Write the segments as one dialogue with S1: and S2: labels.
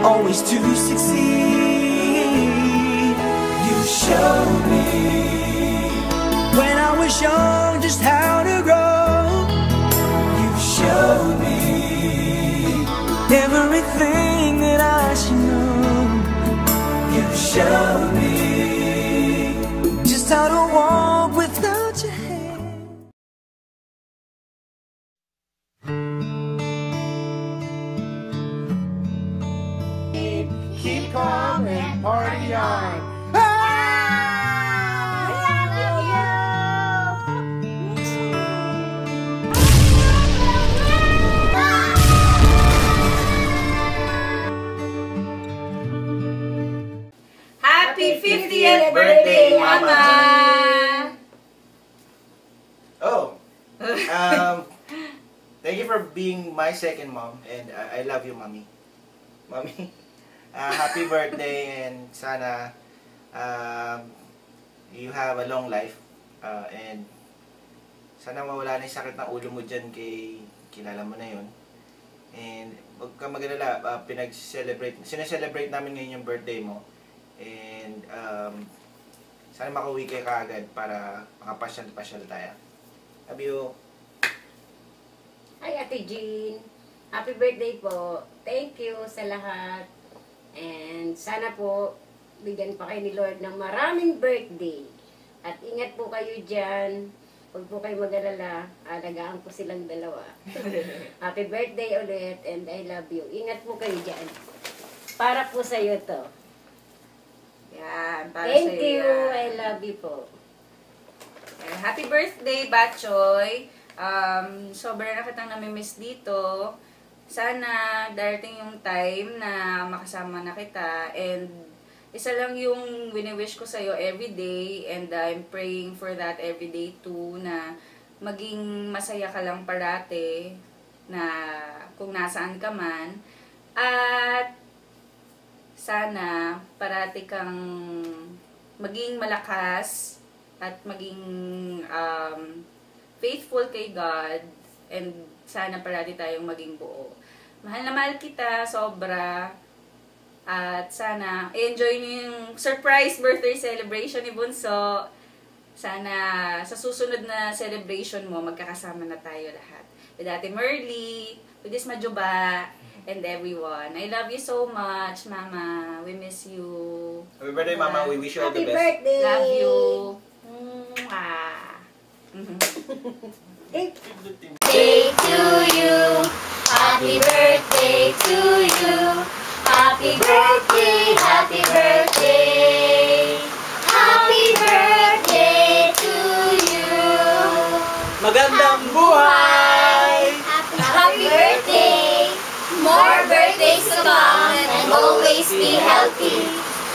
S1: always to succeed. You showed me when I was young just how to grow. You showed me everything that I should know. You showed me just how to walk without your hand.
S2: Keep calm and party on.
S3: Happy 50th birthday, Mama!
S4: Oh, thank you for being my second mom, and I love you, Mommy. Mommy, happy birthday, and sana you have a long life, and sana mawala na yung sakit ng ulo mo dyan kay kilala mo na yun. And huwag kang mag-alala, sineselebrate namin ngayon yung birthday mo. And sana makauwi kayo kaagad para makapasyal-pasyal tayo. Love you.
S3: Hi, Ate Jean. Happy birthday po. Thank you sa lahat. And sana po, bigyan pa kayo ni Lord ng maraming birthday. At ingat po kayo dyan. Huwag po kayo mag-alala. Alagaan ko silang dalawa. Happy birthday ulit and I love you. Ingat po kayo dyan. Para po sa'yo to.
S5: Yan, para
S3: Thank
S5: sa'yo
S3: you.
S5: yan.
S3: I love you po.
S5: Happy birthday, Batchoy! Sobrang na kitang namimiss dito. Sana darating yung time na makasama na kita. And isa lang yung wini-wish ko sa'yo everyday. And I'm praying for that everyday too. Na maging masaya ka lang parate. Na kung nasaan ka man. At sana parati kang maging malakas at maging faithful kay God, and sana parati tayong maging buo. Mahal na mahal kita, sobra, at sana enjoy niyo yung surprise birthday celebration ni Bunso. Sana sa susunod na celebration mo, magkakasama na tayo lahat. With Ate Merly, with this Majuba, and everyone. I love you so much, Mama. We miss you.
S4: Happy birthday, Mama. We wish you all the
S3: Happy
S4: best.
S3: birthday!
S5: Love you.
S3: Day to you. Happy birthday to you. Happy birthday, happy birthday. Happy birthday to you.
S1: Magandang buhay!
S3: Happy birthday. More birthdays to come and always be healthy.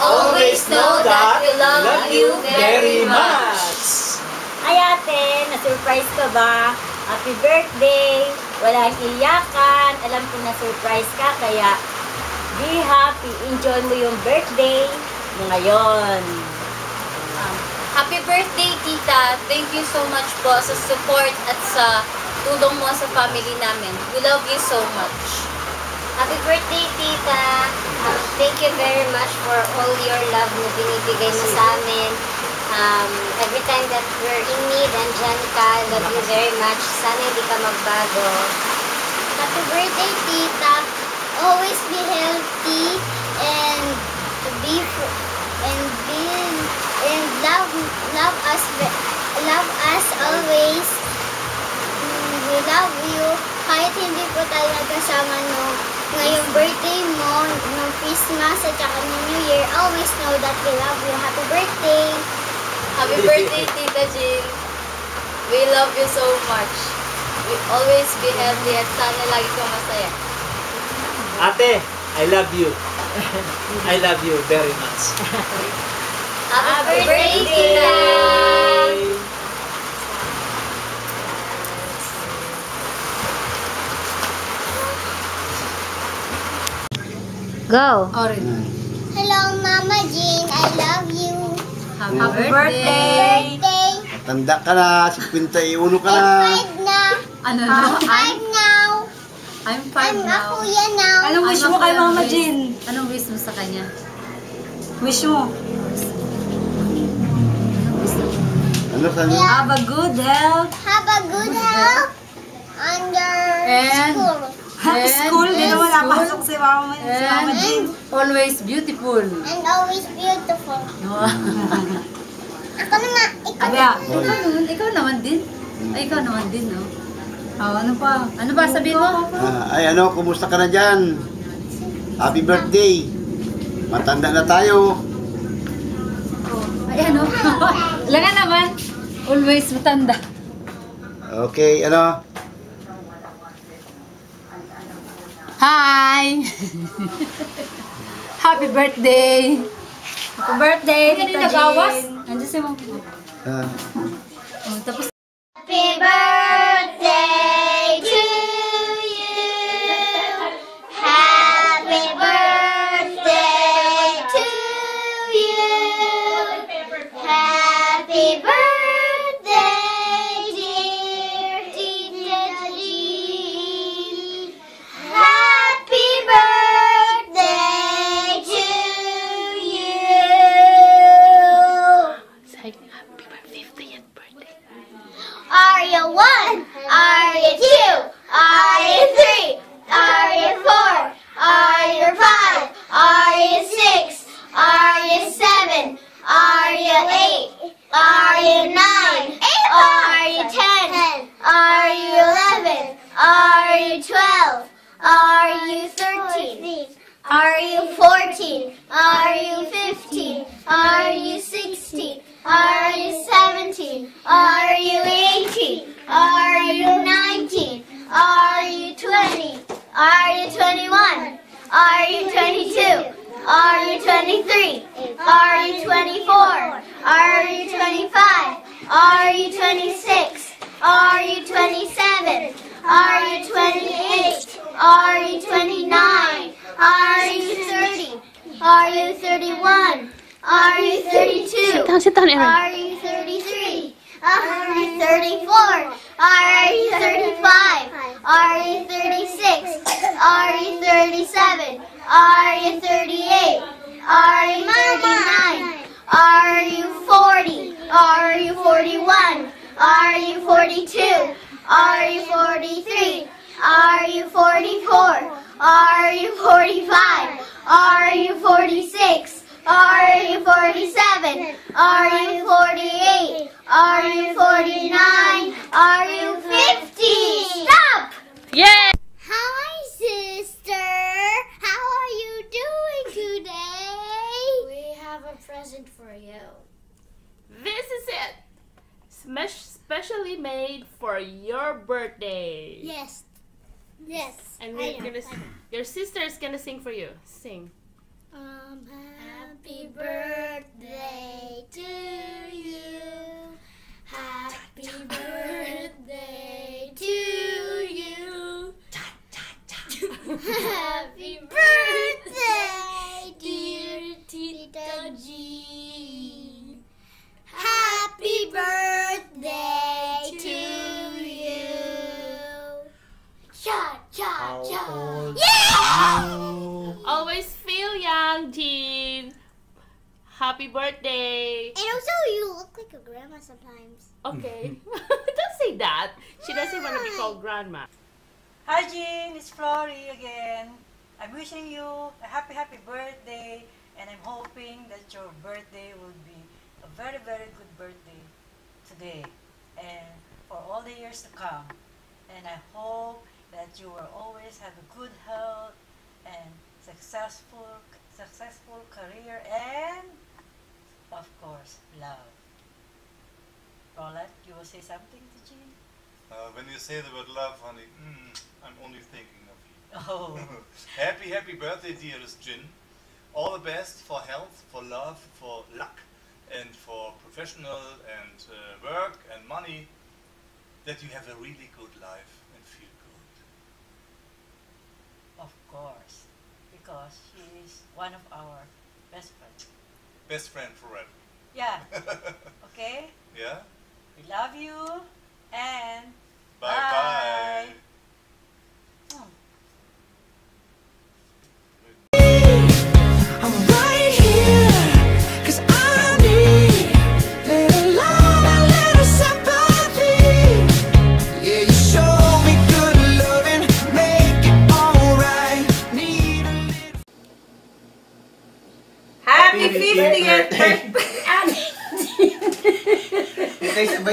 S3: Always know that we love you very much. Ay ate, na-surprise ka ba? Happy birthday! Walang iyakan. Alam ko na-surprise ka, kaya be happy. Enjoy mo yung birthday mo ngayon.
S6: Happy birthday, Tita. Thank you so much po sa support at sa tulong mo sa family namin. We love you so much.
S3: Happy birthday, Tita! Thank you very much for all your love na binibigay mo sa amin. Every time that we're in need, andyan ka. Love you very much. Sana hindi ka magbago. Happy birthday, Tita! Always be healthy and love us always. We love you. Kahit hindi po tayo nagkasama ngayong birthday mo, nung Christmas at saka nung New Year, always know that we love you. Happy birthday!
S6: Happy birthday, Tita Jean. We love you so much. We always be healthy at sana lagi kang masaya.
S7: Ate, I love you. I love you very much.
S6: Happy birthday, Tita!
S3: Go!
S8: Hello, Mama Jean. I love you.
S5: Happy birthday!
S8: Birthday.
S2: Tanda ka na, 51 ka na.
S8: 5 na.
S5: Ano
S8: I'm 5 now.
S9: I'm 5 now.
S8: Ako yan now.
S2: Anong wish mo kay Mama Jean?
S9: Anong wish mo sa kanya?
S2: Wish mo?
S10: Ano kanya?
S2: Have a good health.
S8: Have a good health under
S9: And-
S8: school.
S2: School, di naman napasok si Mama Jean.
S9: Always beautiful.
S8: And always beautiful. Ako naman. Ikaw
S2: Abya.
S9: Ikaw naman din. Ay, ikaw naman din, no?
S2: Oh, ano pa?
S9: Ano ba sabihin mo?
S10: Ay ano, kumusta ka na dyan? Happy birthday! Matanda na tayo.
S9: Ay, ano? Wala nga naman. Always matanda.
S10: Okay, ano?
S9: Hi! Happy birthday!
S2: Happy birthday,
S9: Hindi
S2: Tita
S9: nag-awas?
S2: Jean.
S9: Nandiyan si Mama.
S10: Ah,
S9: Oh, tapos
S8: Happy birthday to you. Happy birthday to you. Happy birthday, dear Tita Jean. Happy birthday to you. Are you 1? Are you 2? Are you 3? Are you 4? Are you 5? Are you 6? Are you 7? Are you 8? Are you 9? Are you 10? Are you 11? Are you 12? Are you 13? Are you 14? Are you 15? Are you 16? Are you 17? Are you 18? Are you 19? Are you 20? Are you 21? Are you 22? Are you 23? Are you 24? Are you 25? Are you 26? Are you 27? Are you 28? Are you 29? Are you 30? Are you 31? Are you 32? Are you 33? Are you 34? Are you 35? Are you 36? Are you 37? Are you 38? Are you 39? Are you 40? Are you 41? Are you 42? Are you 43? Are you 44? Are you 45? Are you 46? Are you 47? Are you 48? Are you 49? Are you 50? Stop!
S6: Yay!
S8: Hi, sister. How are you doing today? We have a present for you.
S11: This is it. Specially made for your birthday.
S8: Yes. Yes.
S11: And your sister is gonna sing for you. Sing.
S8: Happy birthday to you. Happy birthday to you. Happy birthday, dear Tita Jean. Happy birthday to you. Cha cha cha. Yeah!
S11: Always feel young, Jean. Happy birthday.
S8: And also, you look like a grandma sometimes.
S11: Okay. Don't say that. She doesn't want to be called grandma.
S2: Hi Jean, it's Flory again. I'm wishing you a happy birthday, and I'm hoping that your birthday will be a very good birthday today and for all the years to come. And I hope that you will always have a good health and successful career and of course love. Roland, you will say something to Jean?
S12: When you say the word love, honey, I'm only thinking of you.
S2: Oh.
S12: Happy birthday, dearest Jin. All the best for health, for love, for luck, and for professional and work and money. That you have a really good life and feel good.
S2: Of course, because she is one of our best friends.
S12: Best friend forever.
S2: Yeah. Okay?
S12: Yeah?
S2: We love you and
S12: Bye.
S2: Hmm.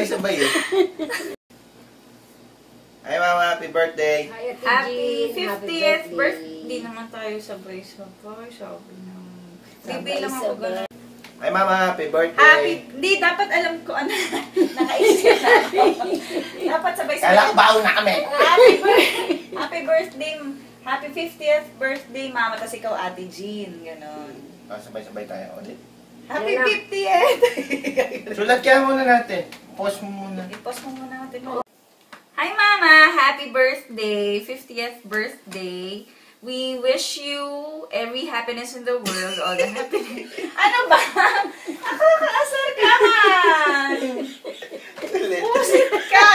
S4: Sabay-sabay eh. Ay, Mama, happy birthday.
S5: Happy 50th birthday. Hindi naman tayo sabay-sabay. Sabi naman. Bibilang ako ganun.
S4: Ay, Mama, happy birthday.
S5: Hindi, dapat alam ko ano. Nakaisip na ako. Dapat sabay-sabay.
S4: Kalakbaon na kami.
S5: Happy birthday. Happy 50th birthday, Mama. Tapos ikaw, Ate Jean. Ganon.
S4: Sabay-sabay tayo ulit.
S5: Happy 50th!
S4: Sulat kaya muna natin. Pause mo muna.
S5: I-pause mo muna natin. Hi, Mama! Happy birthday! 50th birthday! We wish you every happiness in the world, all the happiness. Ano ba? Nakakaasar ka man! Pusit ka!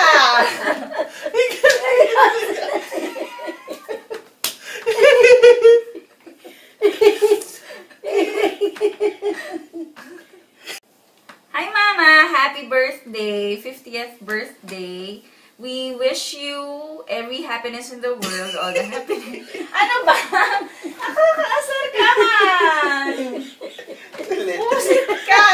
S5: Hi, Mama! Happy birthday! 50th birthday! We wish you every happiness in the world, all the happiness. Ano ba? Nakakaasar ka man! Pusit ka!